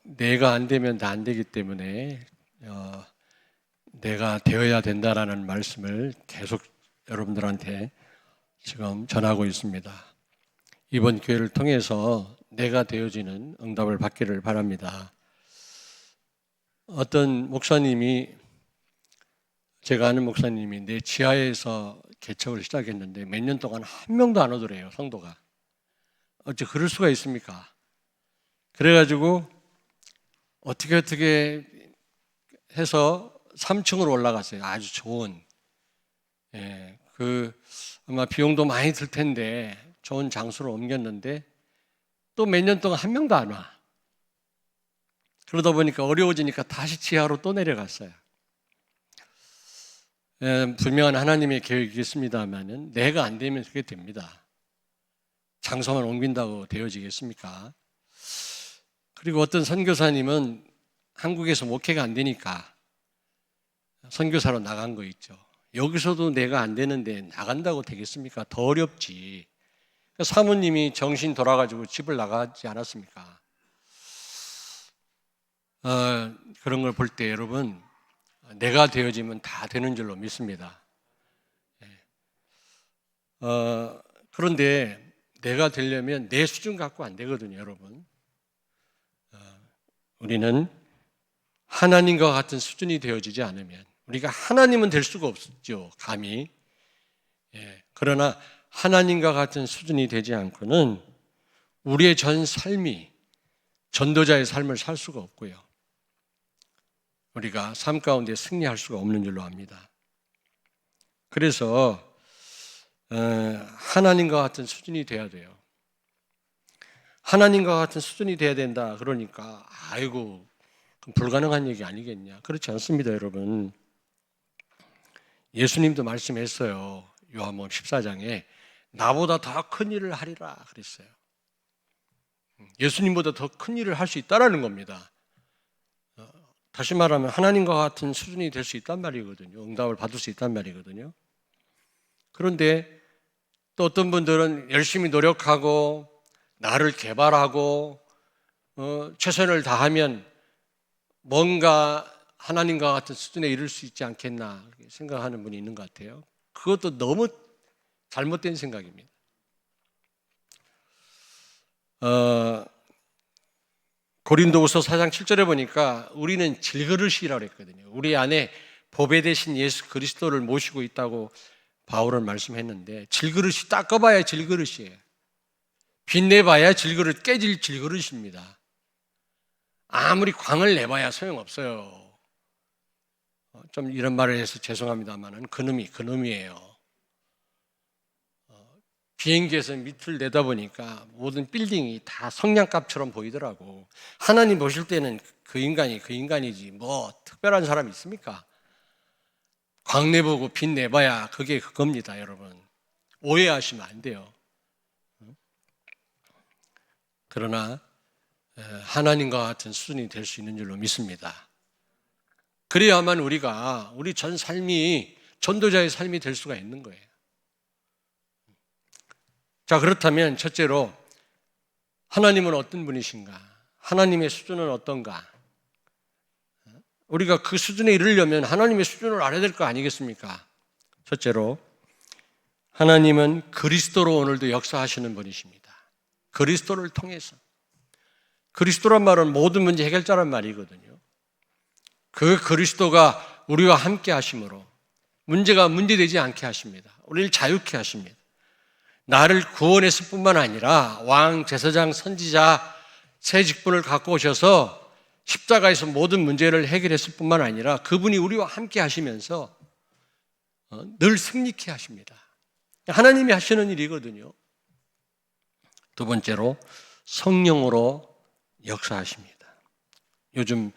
내가 안 되면 다 안 되기 때문에 내가 되어야 된다라는 말씀을 계속 여러분들한테 지금 전하고 있습니다. 이번 기회를 통해서 내가 되어지는 응답을 받기를 바랍니다. 어떤 목사님이, 제가 아는 목사님이 내 지하에서 개척을 시작했는데 몇 년 동안 한 명도 안 오더래요, 성도가. 어째 그럴 수가 있습니까? 그래가지고 어떻게 해서 3층으로 올라갔어요. 아주 좋은, 아마 비용도 많이 들 텐데 좋은 장소로 옮겼는데 또 몇 년 동안 한 명도 안 와. 그러다 보니까 어려워지니까 다시 지하로 또 내려갔어요. 분명한 하나님의 계획이겠습니다만은 내가 안 되면 그게 됩니다. 장소만 옮긴다고 되어지겠습니까? 그리고 어떤 선교사님은 한국에서 목회가 안 되니까 선교사로 나간 거 있죠. 여기서도 내가 안 되는데 나간다고 되겠습니까? 더 어렵지. 사모님이 정신 돌아가지고 집을 나가지 않았습니까? 그런 걸 볼 때 여러분, 내가 되어지면 다 되는 줄로 믿습니다. 그런데 내가 되려면 내 수준 갖고 안 되거든요, 여러분. 우리는 하나님과 같은 수준이 되어지지 않으면 우리가 하나님은 될 수가 없죠, 감히. 그러나 하나님과 같은 수준이 되지 않고는 우리의 전 삶이 전도자의 삶을 살 수가 없고요. 우리가 삶 가운데 승리할 수가 없는 줄로 압니다. 그래서 하나님과 같은 수준이 돼야 돼요. 하나님과 같은 수준이 돼야 된다. 그러니까 아이고 불가능한 얘기 아니겠냐? 그렇지 않습니다, 여러분. 예수님도 말씀했어요. 요한복음 14장에 나보다 더 큰 일을 하리라 그랬어요. 예수님보다 더 큰 일을 할 수 있다라는 겁니다. 다시 말하면 하나님과 같은 수준이 될 수 있단 말이거든요. 응답을 받을 수 있단 말이거든요. 그런데 또 어떤 분들은 열심히 노력하고 나를 개발하고 최선을 다하면 뭔가 하나님과 같은 수준에 이를 수 있지 않겠나 생각하는 분이 있는 것 같아요. 그것도 너무 잘못된 생각입니다. 고린도후서 4장 7절에 보니까 우리는 질그릇이라고 했거든요. 우리 안에 보배 대신 예수 그리스도를 모시고 있다고 바울은 말씀했는데 질그릇이 닦아봐야 질그릇이에요. 빛내봐야 질그릇, 깨질 질그릇입니다. 아무리 광을 내봐야 소용없어요. 좀 이런 말을 해서 죄송합니다만 그놈이에요. 비행기에서 밑을 내다보니까 모든 빌딩이 다 성냥갑처럼 보이더라고. 하나님 보실 때는 그 인간이지 뭐 특별한 사람이 있습니까? 광 내보고 빛 내봐야 그게 그겁니다, 여러분. 오해하시면 안 돼요. 그러나 하나님과 같은 수준이 될 수 있는 줄로 믿습니다. 그래야만 우리 전 삶이 전도자의 삶이 될 수가 있는 거예요. 자, 그렇다면 첫째로 하나님은 어떤 분이신가? 하나님의 수준은 어떤가? 우리가 그 수준에 이르려면 하나님의 수준을 알아야 될 거 아니겠습니까? 첫째로 하나님은 그리스도로 오늘도 역사하시는 분이십니다. 그리스도를 통해서. 그리스도란 말은 모든 문제 해결자란 말이거든요. 그 그리스도가 우리와 함께 하심으로 문제가 문제되지 않게 하십니다. 우리를 자유케 하십니다. 나를 구원했을 뿐만 아니라 왕, 제사장, 선지자 세 직분을 갖고 오셔서 십자가에서 모든 문제를 해결했을 뿐만 아니라 그분이 우리와 함께 하시면서 늘 승리케 하십니다. 하나님이 하시는 일이거든요. 두 번째로 성령으로 역사하십니다. 요즘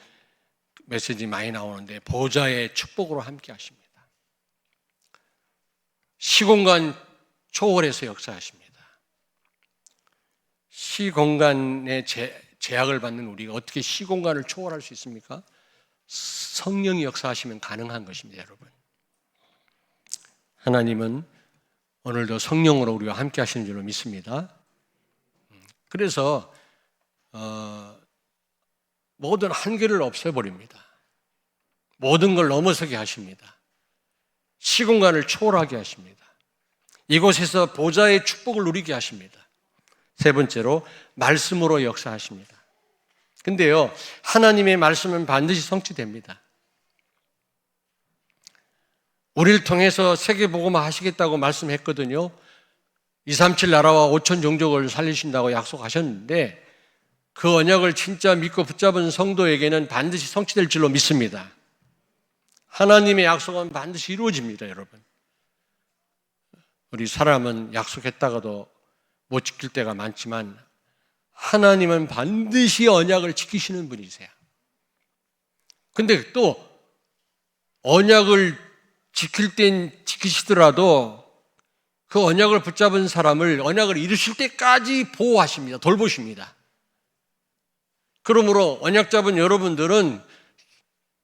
메시지 많이 나오는데 보좌의 축복으로 함께 하십니다. 시공간 초월해서 역사하십니다. 시공간의 제약을 받는 우리가 어떻게 시공간을 초월할 수 있습니까? 성령이 역사하시면 가능한 것입니다, 여러분. 하나님은 오늘도 성령으로 우리와 함께 하시는 줄로 믿습니다. 그래서 모든 한계를 없애버립니다. 모든 걸 넘어서게 하십니다. 시공간을 초월하게 하십니다. 이곳에서 보좌의 축복을 누리게 하십니다. 세 번째로 말씀으로 역사하십니다. 근데요, 하나님의 말씀은 반드시 성취됩니다. 우리를 통해서 세계복음화 하시겠다고 말씀했거든요. 237 나라와 5천 종족을 살리신다고 약속하셨는데 그 언약을 진짜 믿고 붙잡은 성도에게는 반드시 성취될 줄로 믿습니다. 하나님의 약속은 반드시 이루어집니다, 여러분. 우리 사람은 약속했다가도 못 지킬 때가 많지만 하나님은 반드시 언약을 지키시는 분이세요. 근데 또 언약을 지킬 땐 지키시더라도 그 언약을 붙잡은 사람을 언약을 이루실 때까지 보호하십니다. 돌보십니다. 그러므로 언약 잡은 여러분들은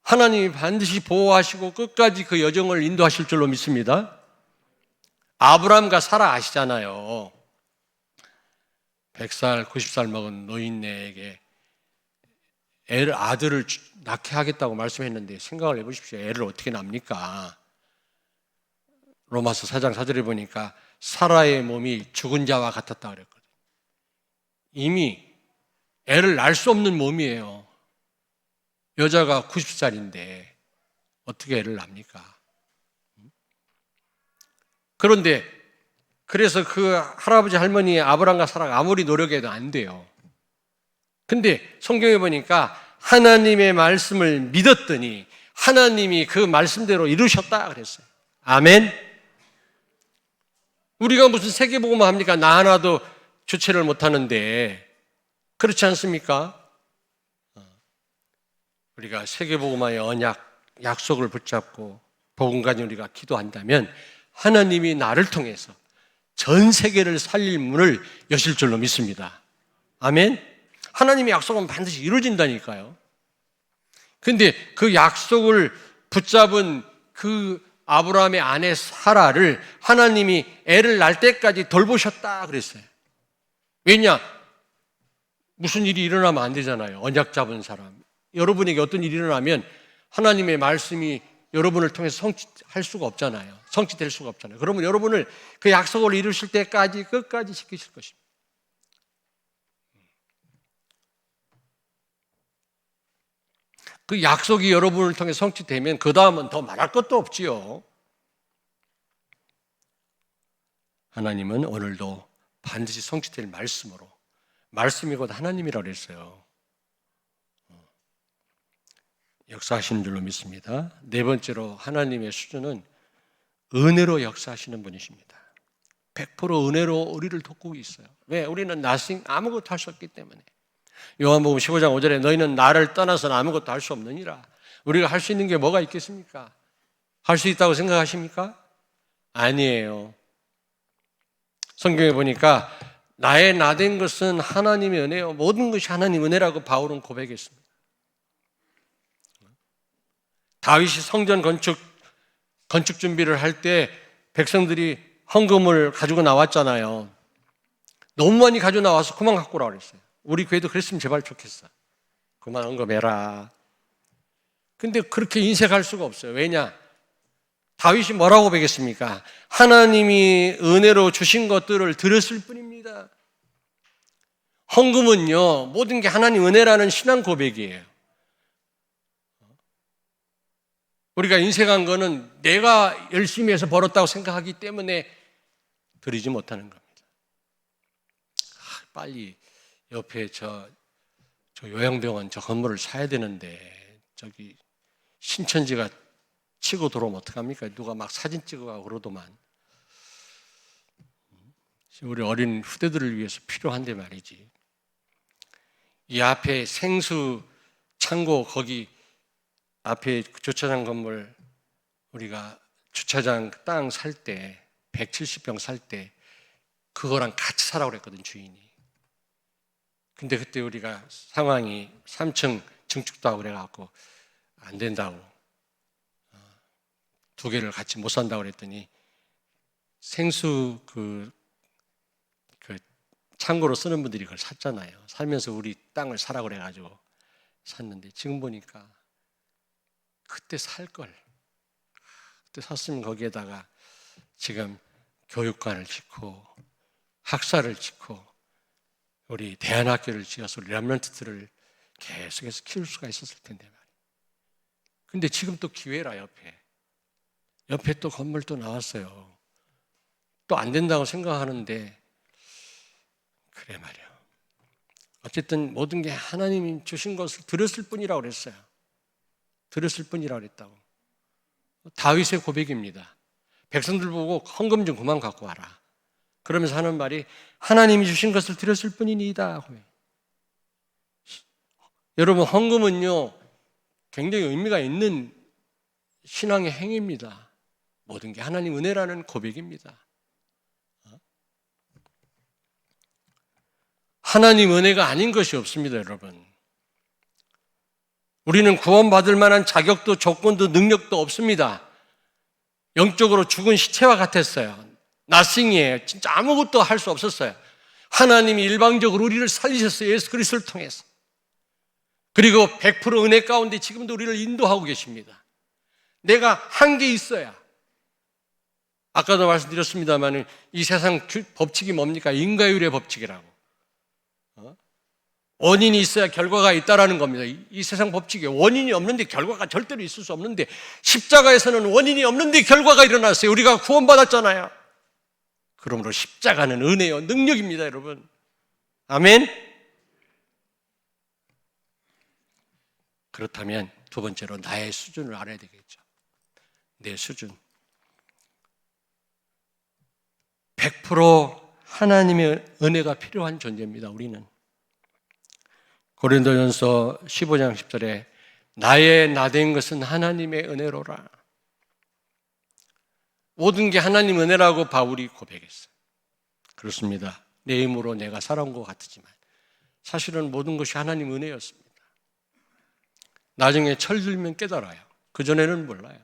하나님이 반드시 보호하시고 끝까지 그 여정을 인도하실 줄로 믿습니다. 아브라함과 사라 아시잖아요. 100살, 90살 먹은 노인네에게 아들을 낳게 하겠다고 말씀했는데 생각을 해보십시오. 애를 어떻게 낳습니까? 로마서 4장 4절에 보니까 사라의 몸이 죽은 자와 같았다 그랬거든요. 이미 애를 낳을 수 없는 몸이에요. 여자가 90살인데 어떻게 애를 낳습니까? 그런데 그래서 그 할아버지 할머니 아브람과 사라가 아무리 노력해도 안 돼요. 근데 성경에 보니까 하나님의 말씀을 믿었더니 하나님이 그 말씀대로 이루셨다 그랬어요. 아멘. 우리가 무슨 세계복음화 합니까? 나 하나도 주체를 못하는데 그렇지 않습니까? 우리가 세계복음화의 언약, 약속을 붙잡고 복음 가지고 우리가 기도한다면 하나님이 나를 통해서 전 세계를 살릴 문을 여실 줄로 믿습니다. 아멘. 하나님의 약속은 반드시 이루어진다니까요. 근데 그 약속을 붙잡은 그 아브라함의 아내 사라를 하나님이 애를 낳을 때까지 돌보셨다 그랬어요. 왜냐? 무슨 일이 일어나면 안 되잖아요. 언약 잡은 사람. 여러분에게 어떤 일이 일어나면 하나님의 말씀이 여러분을 통해서 성취할 수가 없잖아요. 성취될 수가 없잖아요. 그러면 여러분을 그 약속을 이루실 때까지 끝까지 지키실 것입니다. 그 약속이 여러분을 통해 성취되면 그 다음은 더 말할 것도 없지요. 하나님은 오늘도 반드시 성취될 말씀으로, 말씀이 곧 하나님이라고 했어요. 역사하시는 줄로 믿습니다. 네 번째로 하나님의 수준은 은혜로 역사하시는 분이십니다. 100% 은혜로 우리를 돕고 있어요. 왜? 우리는 nothing, 아무것도 할 수 없기 때문에. 요한복음 15장 5절에 너희는 나를 떠나서는 아무것도 할 수 없느니라. 우리가 할 수 있는 게 뭐가 있겠습니까? 할 수 있다고 생각하십니까? 아니에요. 성경에 보니까 나의 나된 것은 하나님의 은혜요. 모든 것이 하나님 은혜라고 바울은 고백했습니다. 다윗이 성전 건축 준비를 할 때 백성들이 헌금을 가지고 나왔잖아요. 너무 많이 가지고 나와서 그만 갖고 오라고 그랬어요. 우리 교회도 그랬으면 제발 좋겠어. 그만 헌금해라. 근데 그렇게 인색할 수가 없어요. 왜냐? 다윗이 뭐라고 고백했습니까? 하나님이 은혜로 주신 것들을 드렸을 뿐입니다. 헌금은요, 모든 게 하나님 은혜라는 신앙 고백이에요. 우리가 인색한 거는 내가 열심히 해서 벌었다고 생각하기 때문에 드리지 못하는 겁니다. 빨리 옆에 저 요양병원 저 건물을 사야 되는데 저기 신천지가 치고 들어오면 어떡합니까? 누가 막 사진 찍어가고 그러더만. 우리 어린 후대들을 위해서 필요한데 말이지. 이 앞에 생수 창고 거기 앞에 주차장 건물 우리가 주차장 땅 살 때 170평 살 때 그거랑 같이 사라고 그랬거든 주인이. 근데 그때 우리가 상황이 3층 증축도 하고 그래갖고 안 된다고 2개를 같이 못 산다고 그랬더니 생수 그 창고로 쓰는 분들이 그걸 샀잖아요. 살면서 우리 땅을 사라고 그래가지고 샀는데 지금 보니까 그때 살 걸. 그때 샀으면 거기에다가 지금 교육관을 짓고 학사를 짓고 우리 대안학교를 지어서 우리 렘넌트들을 계속해서 키울 수가 있었을 텐데 말이에요. 근데 지금 또 기회라 옆에 또 건물 또 나왔어요. 또 안 된다고 생각하는데 그래 말이에요. 어쨌든 모든 게 하나님이 주신 것을 들었을 뿐이라고 그랬어요. 들었을 뿐이라고 그랬다고. 다윗의 고백입니다. 백성들 보고 헌금 좀 그만 갖고 와라. 그러면서 하는 말이 하나님이 주신 것을 들었을 뿐이니이다. 여러분, 헌금은요 굉장히 의미가 있는 신앙의 행위입니다. 모든 게 하나님 은혜라는 고백입니다. 하나님 은혜가 아닌 것이 없습니다, 여러분. 우리는 구원받을 만한 자격도 조건도 능력도 없습니다. 영적으로 죽은 시체와 같았어요. 나싱이에요. 진짜 아무것도 할 수 없었어요. 하나님이 일방적으로 우리를 살리셨어요. 예수 그리스도를 통해서. 그리고 100% 은혜 가운데 지금도 우리를 인도하고 계십니다. 내가 한 게 있어야. 아까도 말씀드렸습니다만 이 세상 법칙이 뭡니까? 인과율의 법칙이라고. 원인이 있어야 결과가 있다라는 겁니다. 이 세상 법칙에 원인이 없는데 결과가 절대로 있을 수 없는데 십자가에서는 원인이 없는데 결과가 일어났어요. 우리가 구원받았잖아요. 그러므로 십자가는 은혜요 능력입니다, 여러분. 아멘. 그렇다면 두 번째로 나의 수준을 알아야 되겠죠. 내 수준. 100% 하나님의 은혜가 필요한 존재입니다, 우리는. 고린도전서 15장 10절에 나의 나된 것은 하나님의 은혜로라. 모든 게 하나님 은혜라고 바울이 고백했어요. 그렇습니다. 내 힘으로 내가 살아온 것 같지만 사실은 모든 것이 하나님 은혜였습니다. 나중에 철들면 깨달아요. 그전에는 몰라요.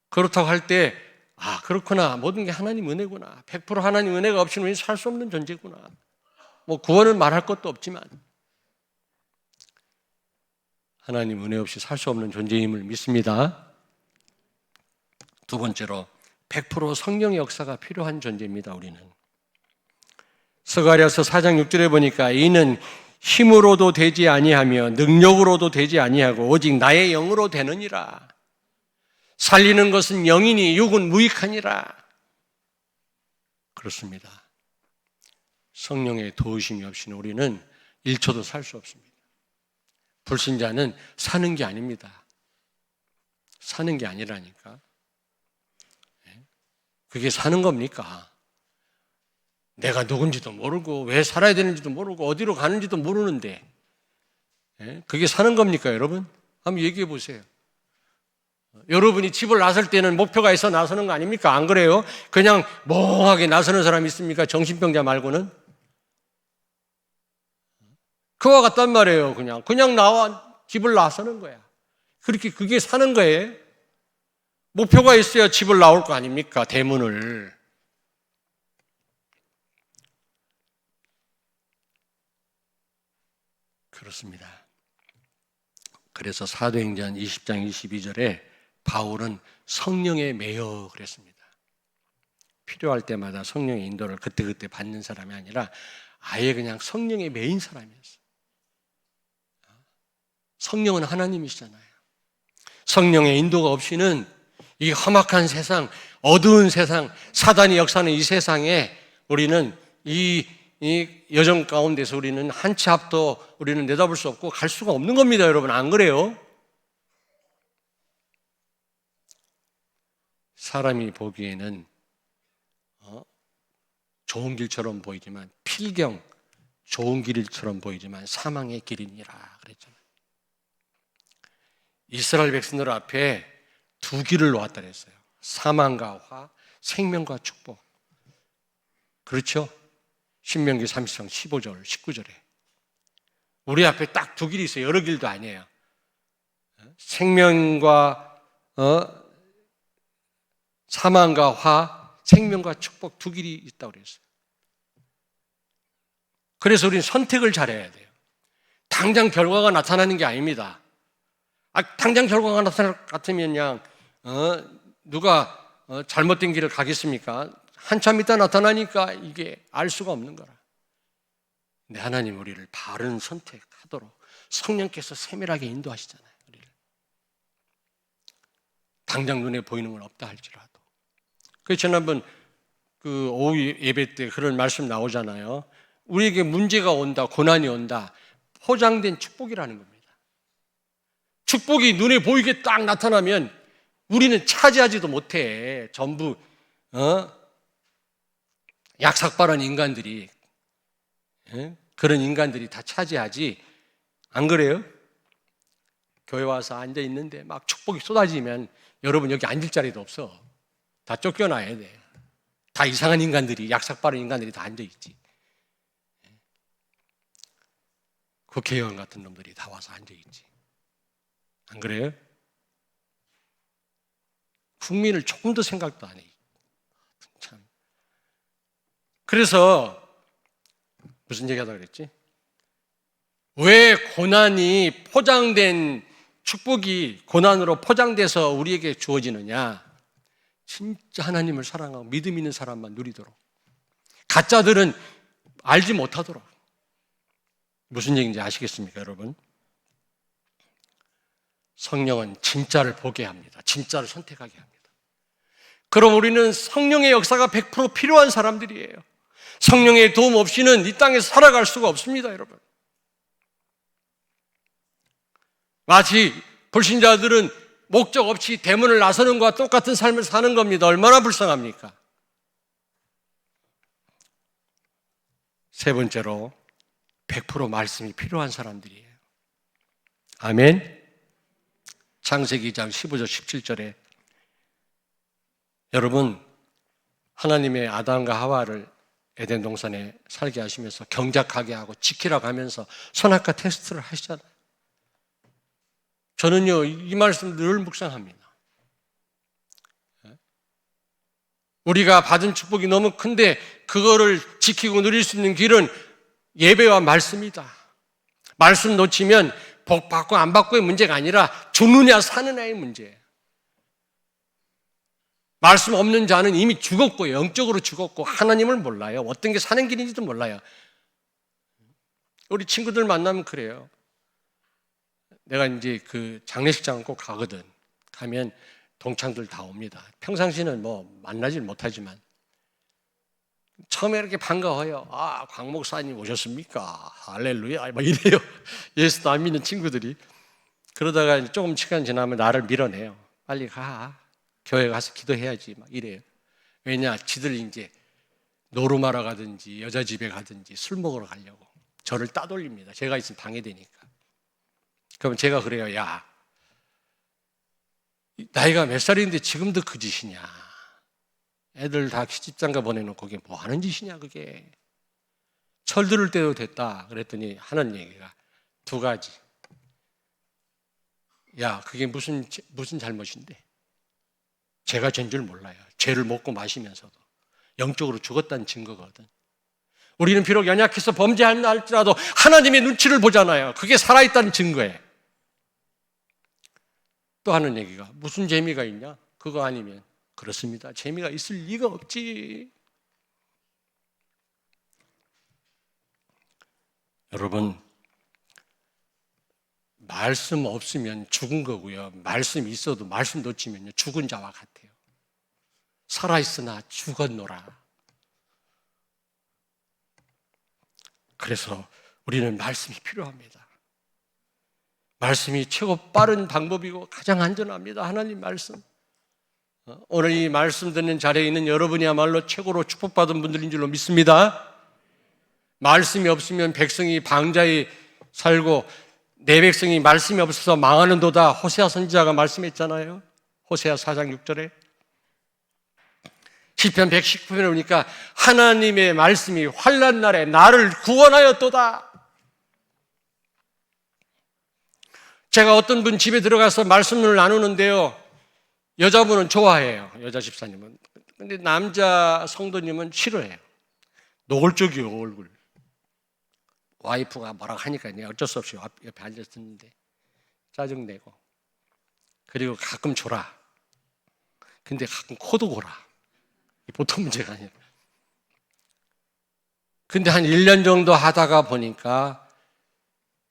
그렇다고 할 때 그렇구나. 모든 게 하나님 은혜구나. 100% 하나님 은혜가 없이는 우리는 살 수 없는 존재구나. 뭐 구원을 말할 것도 없지만 하나님 은혜 없이 살 수 없는 존재임을 믿습니다. 두 번째로 100% 성령의 역사가 필요한 존재입니다, 우리는. 스가랴서 4장 6절에 보니까 이는 힘으로도 되지 아니하며 능력으로도 되지 아니하고 오직 나의 영으로 되느니라. 살리는 것은 영이니 육은 무익하니라. 그렇습니다. 성령의 도우심이 없이는 우리는 1초도 살 수 없습니다. 불신자는 사는 게 아닙니다. 사는 게 아니라니까. 그게 사는 겁니까? 내가 누군지도 모르고 왜 살아야 되는지도 모르고 어디로 가는지도 모르는데 그게 사는 겁니까, 여러분? 한번 얘기해 보세요. 여러분이 집을 나설 때는 목표가 있어 나서는 거 아닙니까? 안 그래요? 그냥 멍하게 나서는 사람 있습니까? 정신병자 말고는? 그와 같단 말이에요. 그냥 나와 집을 나서는 거야. 그게 사는 거예요. 목표가 있어야 집을 나올 거 아닙니까? 대문을. 그렇습니다. 그래서 사도행전 20장 22절에 바울은 성령에 매여 그랬습니다. 필요할 때마다 성령의 인도를 그때그때 받는 사람이 아니라 아예 그냥 성령에 매인 사람이었어요. 성령은 하나님이시잖아요. 성령의 인도가 없이는 이 험악한 세상, 어두운 세상, 사단이 역사하는 이 세상에 우리는 이 여정 가운데서 우리는 한 치 앞도 우리는 내다볼 수 없고 갈 수가 없는 겁니다, 여러분. 안 그래요? 사람이 보기에는 좋은 길처럼 보이지만 필경 좋은 길처럼 보이지만 사망의 길이니라 그랬잖아요. 이스라엘 백성들 앞에 두 길을 놓았다 그랬어요. 사망과 화, 생명과 축복. 그렇죠? 신명기 30장 15절, 19절에 우리 앞에 딱 두 길이 있어요. 여러 길도 아니에요. 생명과 사망과 화, 생명과 축복 두 길이 있다고 그랬어요. 그래서 우리는 선택을 잘해야 돼요. 당장 결과가 나타나는 게 아닙니다. 당장 결과가 나타날 것 같으면 그냥 누가 잘못된 길을 가겠습니까? 한참 있다 나타나니까 이게 알 수가 없는 거라. 근데 하나님 우리를 바른 선택하도록 성령께서 세밀하게 인도하시잖아요. 우리를. 당장 눈에 보이는 건 없다 할지라도. 그래서 지난번 그 오후 예배 때 그런 말씀 나오잖아요. 우리에게 문제가 온다, 고난이 온다. 포장된 축복이라는 겁니다. 축복이 눈에 보이게 딱 나타나면 우리는 차지하지도 못해. 전부 약삭빠른 인간들이, 그런 인간들이 다 차지하지. 안 그래요? 교회 와서 앉아 있는데 막 축복이 쏟아지면 여러분 여기 앉을 자리도 없어. 다 쫓겨나야 돼. 다 이상한 인간들이, 약삭빠른 인간들이 다 앉아 있지. 국회의원 같은 놈들이 다 와서 앉아 있지. 안 그래요? 국민을 조금 더 생각도 안 해. 참. 그래서 무슨 얘기하다 그랬지? 왜 고난이 포장된 축복이 고난으로 포장돼서 우리에게 주어지느냐? 진짜 하나님을 사랑하고 믿음 있는 사람만 누리도록. 가짜들은 알지 못하도록. 무슨 얘기인지 아시겠습니까, 여러분? 성령은 진짜를 보게 합니다. 진짜를 선택하게 합니다. 그럼 우리는 성령의 역사가 100% 필요한 사람들이에요. 성령의 도움 없이는 이 땅에서 살아갈 수가 없습니다, 여러분. 마치 불신자들은 목적 없이 대문을 나서는 것과 똑같은 삶을 사는 겁니다. 얼마나 불쌍합니까? 세 번째로 100% 말씀이 필요한 사람들이에요. 아멘. 창세기 2장 15절 17절에 여러분 하나님의 아담과 하와를 에덴 동산에 살게 하시면서 경작하게 하고 지키라고 하면서 선악과 테스트를 하시잖아요. 저는요 이 말씀 늘 묵상합니다. 우리가 받은 축복이 너무 큰데 그거를 지키고 누릴 수 있는 길은 예배와 말씀이다. 말씀 놓치면 복 받고 안 받고의 문제가 아니라 죽느냐 사느냐의 문제예요. 말씀 없는 자는 이미 죽었고 영적으로 죽었고 하나님을 몰라요. 어떤 게 사는 길인지도 몰라요. 우리 친구들 만나면 그래요. 내가 이제 그 장례식장을 꼭 가거든. 가면 동창들 다 옵니다. 평상시는 뭐 만나질 못하지만 처음에 이렇게 반가워요. 아, 광 목사님 오셨습니까? 할렐루야. 막 이래요. 예수 안 믿는 친구들이. 그러다가 조금 시간 지나면 나를 밀어내요. 빨리 가. 교회 가서 기도해야지. 막 이래요. 왜냐? 지들 이제 노름하러 가든지 여자 집에 가든지 술 먹으러 가려고 저를 따돌립니다. 제가 있으면 방해되니까. 그럼 제가 그래요. 야, 나이가 몇 살인데 지금도 그 짓이냐? 애들 다 시집장가 보내놓고 그게 뭐 하는 짓이냐 그게. 철들을 때도 됐다. 그랬더니 하는 얘기가 두 가지. 야, 그게 무슨 잘못인데? 죄가 죄인 줄 몰라요. 죄를 먹고 마시면서도 영적으로 죽었다는 증거거든. 우리는 비록 연약해서 범죄한다 할지라도 하나님의 눈치를 보잖아요. 그게 살아있다는 증거예요. 또 하는 얘기가 무슨 재미가 있냐? 그거 아니면 그렇습니다. 재미가 있을 리가 없지. 여러분, 말씀 없으면 죽은 거고요. 말씀 있어도 말씀 놓치면요 죽은 자와 같아요. 살아있으나 죽었노라. 그래서 우리는 말씀이 필요합니다. 말씀이 최고 빠른 방법이고 가장 안전합니다. 하나님 말씀. 오늘 이 말씀 듣는 자리에 있는 여러분이야말로 최고로 축복받은 분들인 줄로 믿습니다. 말씀이 없으면 백성이 방자에 살고 내 백성이 말씀이 없어서 망하는도다. 호세아 선지자가 말씀했잖아요. 호세아 4장 6절에. 시편 119편에 보니까 하나님의 말씀이 환난 날에 나를 구원하였도다. 제가 어떤 분 집에 들어가서 말씀을 나누는데요. 여자분은 좋아해요. 여자 집사님은. 근데 남자 성도님은 싫어해요. 노골적이요, 얼굴. 와이프가 뭐라고 하니까 내가 어쩔 수 없이 옆에 앉아서 듣는데 짜증내고, 그리고 가끔 졸아. 근데 가끔 코도 골아. 보통 문제가 아니라. 근데 한 1년 정도 하다가 보니까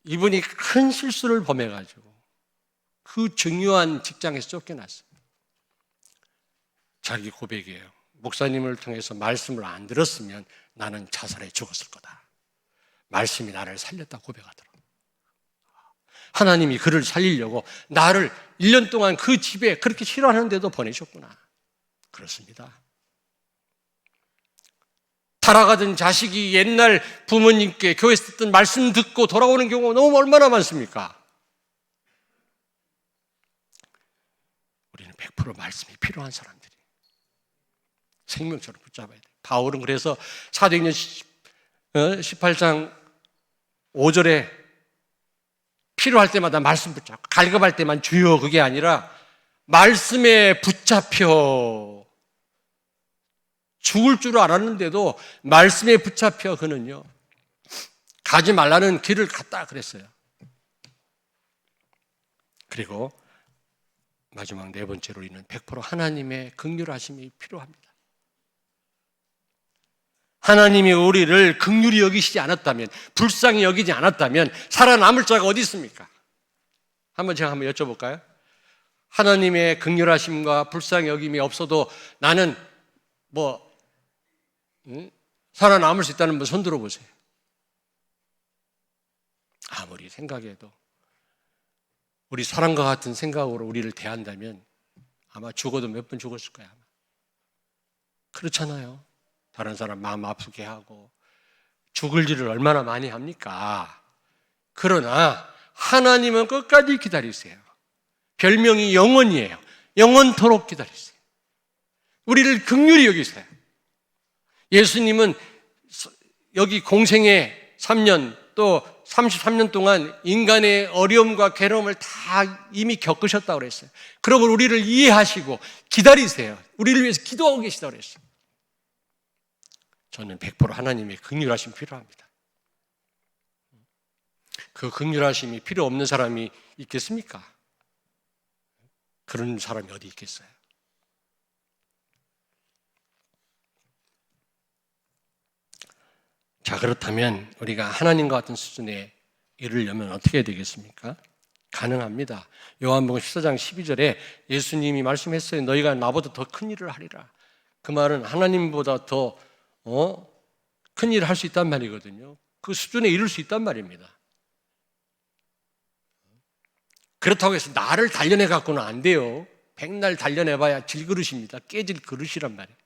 이분이 큰 실수를 범해가지고 그 중요한 직장에서 쫓겨났어요. 자기 고백이에요. 목사님을 통해서 말씀을 안 들었으면 나는 자살해 죽었을 거다. 말씀이 나를 살렸다 고백하더라고요. 하나님이 그를 살리려고 나를 1년 동안 그 집에 그렇게 싫어하는데도 보내셨구나. 그렇습니다. 타락하던 자식이 옛날 부모님께 교회에서 듣던 말씀 듣고 돌아오는 경우가 너무 얼마나 많습니까? 우리는 100% 말씀이 필요한 사람들이 생명처럼 붙잡아야 돼요. 바울은 그래서 사도행전 18장 5절에 필요할 때마다 말씀 붙잡고 갈급할 때만 주여, 그게 아니라 말씀에 붙잡혀 죽을 줄 알았는데도 말씀에 붙잡혀 그는요 가지 말라는 길을 갔다 그랬어요. 그리고 마지막 네 번째로 우리는 100% 하나님의 긍휼하심이 필요합니다. 하나님이 우리를 긍휼히 여기시지 않았다면, 불쌍히 여기지 않았다면 살아남을 자가 어디 있습니까? 제가 한번 여쭤볼까요? 하나님의 긍휼하심과 불쌍히 여김이 없어도 나는 살아남을 수 있다는 분 손 들어보세요. 아무리 생각해도 우리 사람과 같은 생각으로 우리를 대한다면 아마 죽어도 몇 번 죽었을 거야. 아마. 그렇잖아요. 다른 사람 마음 아프게 하고 죽을 일을 얼마나 많이 합니까? 그러나 하나님은 끝까지 기다리세요. 별명이 영원이에요. 영원토록 기다리세요. 우리를 긍휼히 여기세요. 예수님은 여기 공생의 3년 또 33년 동안 인간의 어려움과 괴로움을 다 이미 겪으셨다고 그랬어요. 그러고 우리를 이해하시고 기다리세요. 우리를 위해서 기도하고 계시다고 그랬어요. 저는 100% 하나님의 긍휼하심이 필요합니다. 그 긍휼하심이 필요 없는 사람이 있겠습니까? 그런 사람이 어디 있겠어요? 자, 그렇다면 우리가 하나님과 같은 수준에 이르려면 어떻게 해야 되겠습니까? 가능합니다. 요한복음 14장 12절에 예수님이 말씀했어요. 너희가 나보다 더 큰 일을 하리라. 그 말은 하나님보다 더 큰 일을 할 수 있단 말이거든요. 그 수준에 이룰 수 있단 말입니다. 그렇다고 해서 나를 단련해 갖고는 안 돼요. 백날 단련해봐야 질그릇입니다. 깨질 그릇이란 말이에요.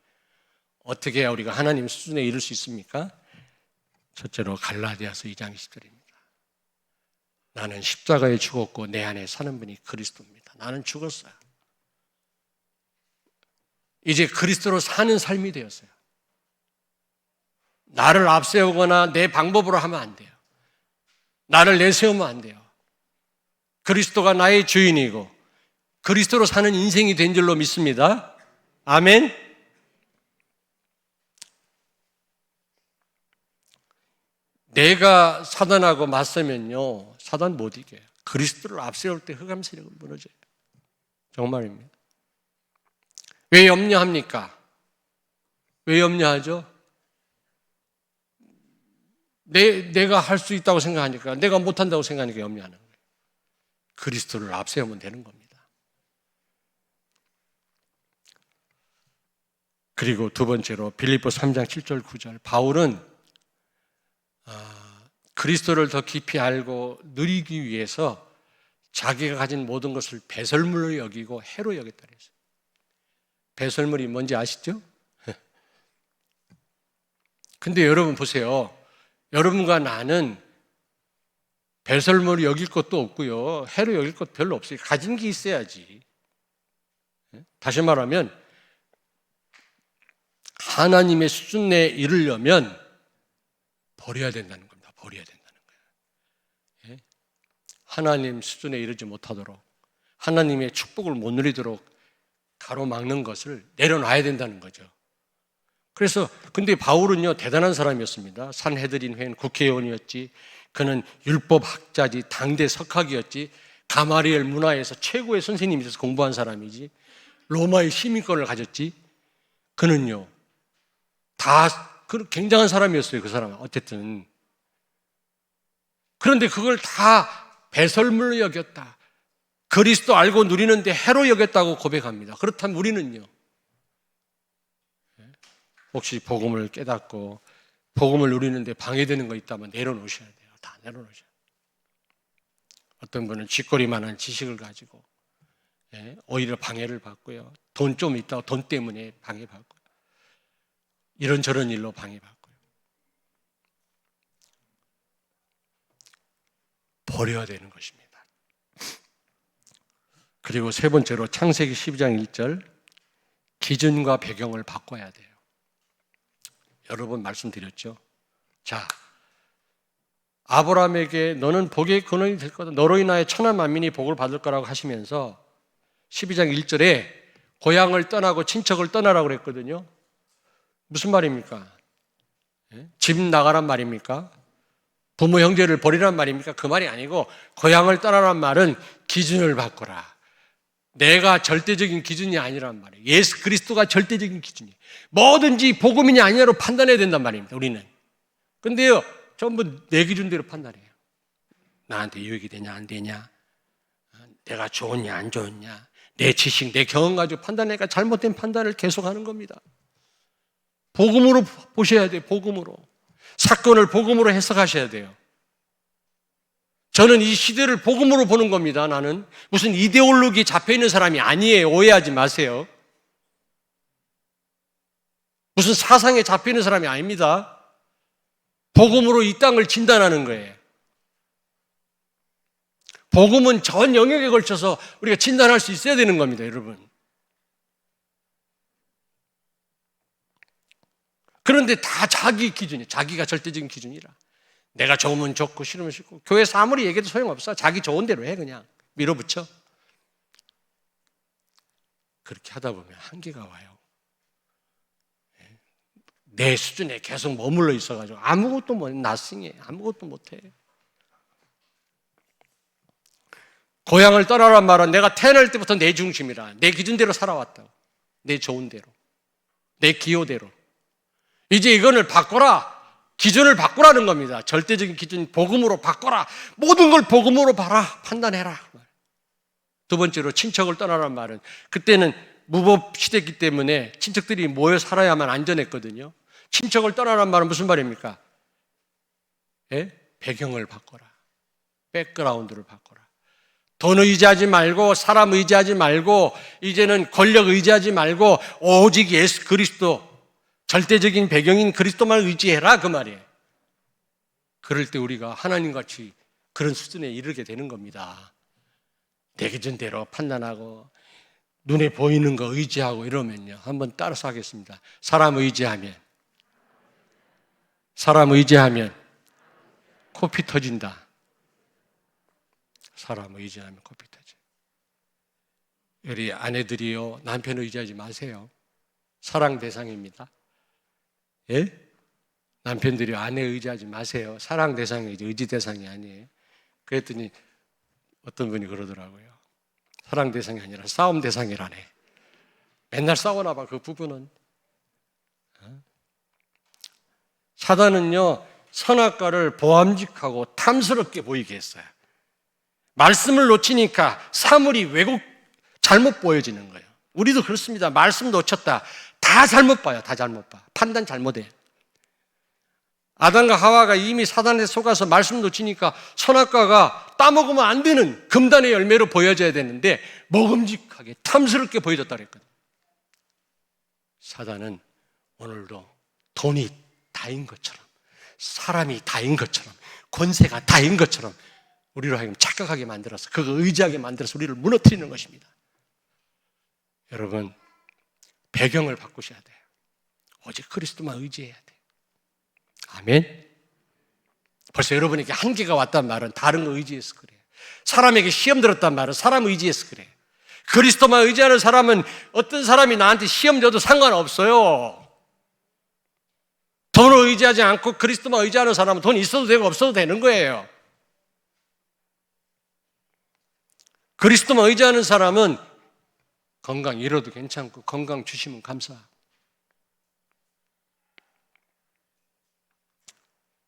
어떻게 해야 우리가 하나님 수준에 이룰 수 있습니까? 첫째로 갈라디아서 2장 10절입니다. 나는 십자가에 죽었고 내 안에 사는 분이 그리스도입니다. 나는 죽었어요. 이제 그리스도로 사는 삶이 되었어요. 나를 앞세우거나 내 방법으로 하면 안 돼요. 나를 내세우면 안 돼요. 그리스도가 나의 주인이고 그리스도로 사는 인생이 된 줄로 믿습니다. 아멘. 내가 사단하고 맞서면요 사단 못 이겨요. 그리스도를 앞세울 때 흑암 세력은 무너져요. 정말입니다. 왜 염려합니까? 왜 염려하죠? 내가 할 수 있다고 생각하니까, 내가 못한다고 생각하니까 염려하는 거예요. 그리스도를 앞세우면 되는 겁니다. 그리고 두 번째로 빌립보 3장 7절 9절 바울은 그리스도를 더 깊이 알고 누리기 위해서 자기가 가진 모든 것을 배설물로 여기고 해로 여겼다 그랬어요. 배설물이 뭔지 아시죠? 근데 여러분 보세요. 여러분과 나는 배설물을 여길 것도 없고요. 해로 여길 것 별로 없어요. 가진 게 있어야지. 다시 말하면 하나님의 수준에 이르려면 버려야 된다는 겁니다. 버려야 된다는 거예요. 하나님 수준에 이르지 못하도록, 하나님의 축복을 못 누리도록 가로막는 것을 내려놔야 된다는 거죠. 그래서 근데 바울은요 대단한 사람이었습니다. 산헤드린 회원 국회의원이었지. 그는 율법학자지, 당대 석학이었지, 가마리엘 문화에서 최고의 선생님이셔서 공부한 사람이지, 로마의 시민권을 가졌지. 그는요, 굉장한 사람이었어요, 그 사람은. 어쨌든. 그런데 그걸 다 배설물로 여겼다. 그리스도 알고 누리는데 해로 여겼다고 고백합니다. 그렇다면 우리는요, 혹시 복음을 깨닫고 복음을 누리는데 방해되는 거 있다면 내려놓으셔야 돼요. 다 내려놓으셔야 돼요. 어떤 분은 쥐꼬리만한 지식을 가지고 오히려 방해를 받고요. 돈 좀 있다고 돈 때문에 방해받고요. 이런저런 일로 방해받고요. 버려야 되는 것입니다. 그리고 세 번째로 창세기 12장 1절, 기준과 배경을 바꿔야 돼요. 여러 번 말씀드렸죠. 자, 아브라함에게 너는 복의 근원이 될 거다, 너로 인하여 천하 만민이 복을 받을 거라고 하시면서 12장 1절에 고향을 떠나고 친척을 떠나라고 그랬거든요. 무슨 말입니까? 집 나가란 말입니까? 부모 형제를 버리란 말입니까? 그 말이 아니고, 고향을 떠나란 말은 기준을 바꾸라. 내가 절대적인 기준이 아니란 말이에요. 예수 그리스도가 절대적인 기준이에요. 뭐든지 복음이냐 아니냐로 판단해야 된단 말입니다, 우리는. 근데요, 전부 내 기준대로 판단해요. 나한테 유익이 되냐 안 되냐, 내가 좋으냐 안 좋으냐, 내 지식, 내 경험 가지고 판단하니까 잘못된 판단을 계속하는 겁니다. 복음으로 보셔야 돼요. 복음으로. 사건을 복음으로 해석하셔야 돼요. 저는 이 시대를 복음으로 보는 겁니다. 나는 무슨 이데올로기에 잡혀있는 사람이 아니에요. 오해하지 마세요. 무슨 사상에 잡혀있는 사람이 아닙니다. 복음으로 이 땅을 진단하는 거예요. 복음은 전 영역에 걸쳐서 우리가 진단할 수 있어야 되는 겁니다, 여러분. 그런데 다 자기 기준이에요. 자기가 절대적인 기준이라. 내가 좋으면 좋고 싫으면 싫고, 교회에서 아무리 얘기해도 소용없어. 자기 좋은 대로 해. 그냥 밀어붙여. 그렇게 하다 보면 한계가 와요. 내 수준에 계속 머물러 있어가지고 아무것도 못, 나싱해. 아무것도 못해. 고향을 떠나란 말은 내가 태어날 때부터 내 중심이라, 내 기준대로 살아왔다고. 내 좋은 대로, 내 기호대로. 이제 이거를 바꿔라. 기준을 바꾸라는 겁니다. 절대적인 기준, 복음으로 바꿔라. 모든 걸 복음으로 봐라. 판단해라. 두 번째로 친척을 떠나란 말은, 그때는 무법 시대이기 때문에 친척들이 모여 살아야만 안전했거든요. 친척을 떠나란 말은 무슨 말입니까? 배경을 바꿔라. 백그라운드를 바꿔라. 돈 의지하지 말고, 사람 의지하지 말고, 이제는 권력 의지하지 말고 오직 예수 그리스도, 절대적인 배경인 그리스도만 의지해라, 그 말이에요. 그럴 때 우리가 하나님같이 그런 수준에 이르게 되는 겁니다. 내 기준대로 판단하고 눈에 보이는 거 의지하고 이러면요, 한번 따라서 하겠습니다. 사람 의지하면 코피 터진다. 사람 의지하면 코피 터져. 우리 아내들이요, 남편 의지하지 마세요. 사랑 대상입니다. 예? 남편들이 아내 의지하지 마세요. 사랑 대상이지 의지 대상이 아니에요. 그랬더니 어떤 분이 그러더라고요. 사랑 대상이 아니라 싸움 대상이라네. 맨날 싸우나 봐, 그 부부는. 사단은요, 선악과를 보암직하고 탐스럽게 보이게 했어요. 말씀을 놓치니까 사물이 잘못 보여지는 거예요. 우리도 그렇습니다. 말씀 놓쳤다. 다 잘못 봐요. 다 잘못 봐. 판단 잘못해. 아담과 하와가 이미 사단에 속아서 말씀 놓치니까 선악과가 따먹으면 안 되는 금단의 열매로 보여져야 되는데 먹음직하게 탐스럽게 보여졌다 그랬거든요. 사단은 오늘도 돈이 다인 것처럼, 사람이 다인 것처럼, 권세가 다인 것처럼 우리로 하여금 착각하게 만들어서, 그거 의지하게 만들어서 우리를 무너뜨리는 것입니다. 여러분, 배경을 바꾸셔야 돼요. 오직 그리스도만 의지해야 돼요. 아멘. 벌써 여러분에게 한계가 왔단 말은 다른 거 의지해서 그래요. 사람에게 시험 들었단 말은 사람 의지해서 그래요. 그리스도만 의지하는 사람은 어떤 사람이 나한테 시험 줘도 상관없어요. 돈을 의지하지 않고 그리스도만 의지하는 사람은 돈 있어도 되고 없어도 되는 거예요. 그리스도만 의지하는 사람은 건강 잃어도 괜찮고 건강 주시면 감사.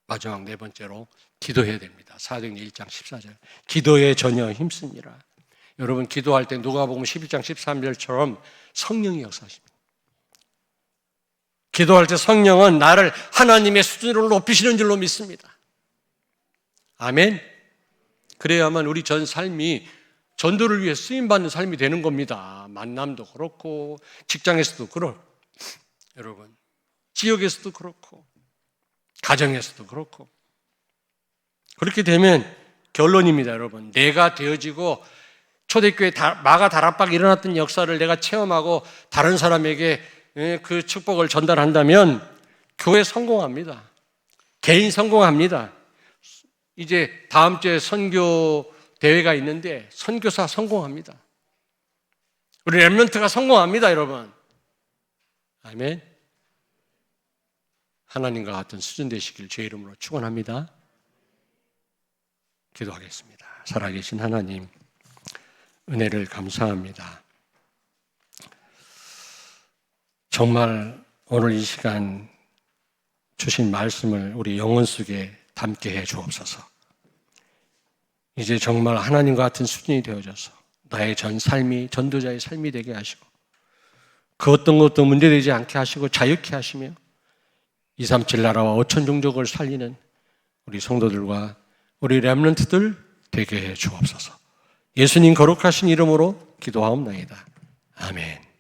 마지막 네 번째로 기도해야 됩니다. 사도행전 1장 14절. 기도에 전혀 힘쓰니라. 여러분 기도할 때 누가복음 11장 13절처럼 성령이 역사하십니다. 기도할 때 성령은 나를 하나님의 수준으로 높이시는 줄로 믿습니다. 아멘. 그래야만 우리 전 삶이 전도를 위해 쓰임받는 삶이 되는 겁니다. 만남도 그렇고 직장에서도 그렇고 여러분 지역에서도 그렇고 가정에서도 그렇고 그렇게 되면 결론입니다. 여러분 내가 되어지고 초대교회 마가 다락방에 일어났던 역사를 내가 체험하고 다른 사람에게 그 축복을 전달한다면 교회 성공합니다. 개인 성공합니다. 이제 다음 주에 선교 대회가 있는데 선교사 성공합니다. 우리 렘넌트가 성공합니다, 여러분. 아멘. 하나님과 같은 수준 되시길 주의 이름으로 축원합니다. 기도하겠습니다. 살아계신 하나님, 은혜를 감사합니다. 정말 오늘 이 시간 주신 말씀을 우리 영혼 속에 담게 해 주옵소서. 이제 정말 하나님과 같은 수준이 되어져서 나의 전 삶이 전도자의 삶이 되게 하시고 그 어떤 것도 문제되지 않게 하시고 자유케 하시며 237 나라와 5천 종족을 살리는 우리 성도들과 우리 렘넌트들 되게 해 주옵소서. 예수님 거룩하신 이름으로 기도하옵나이다. 아멘.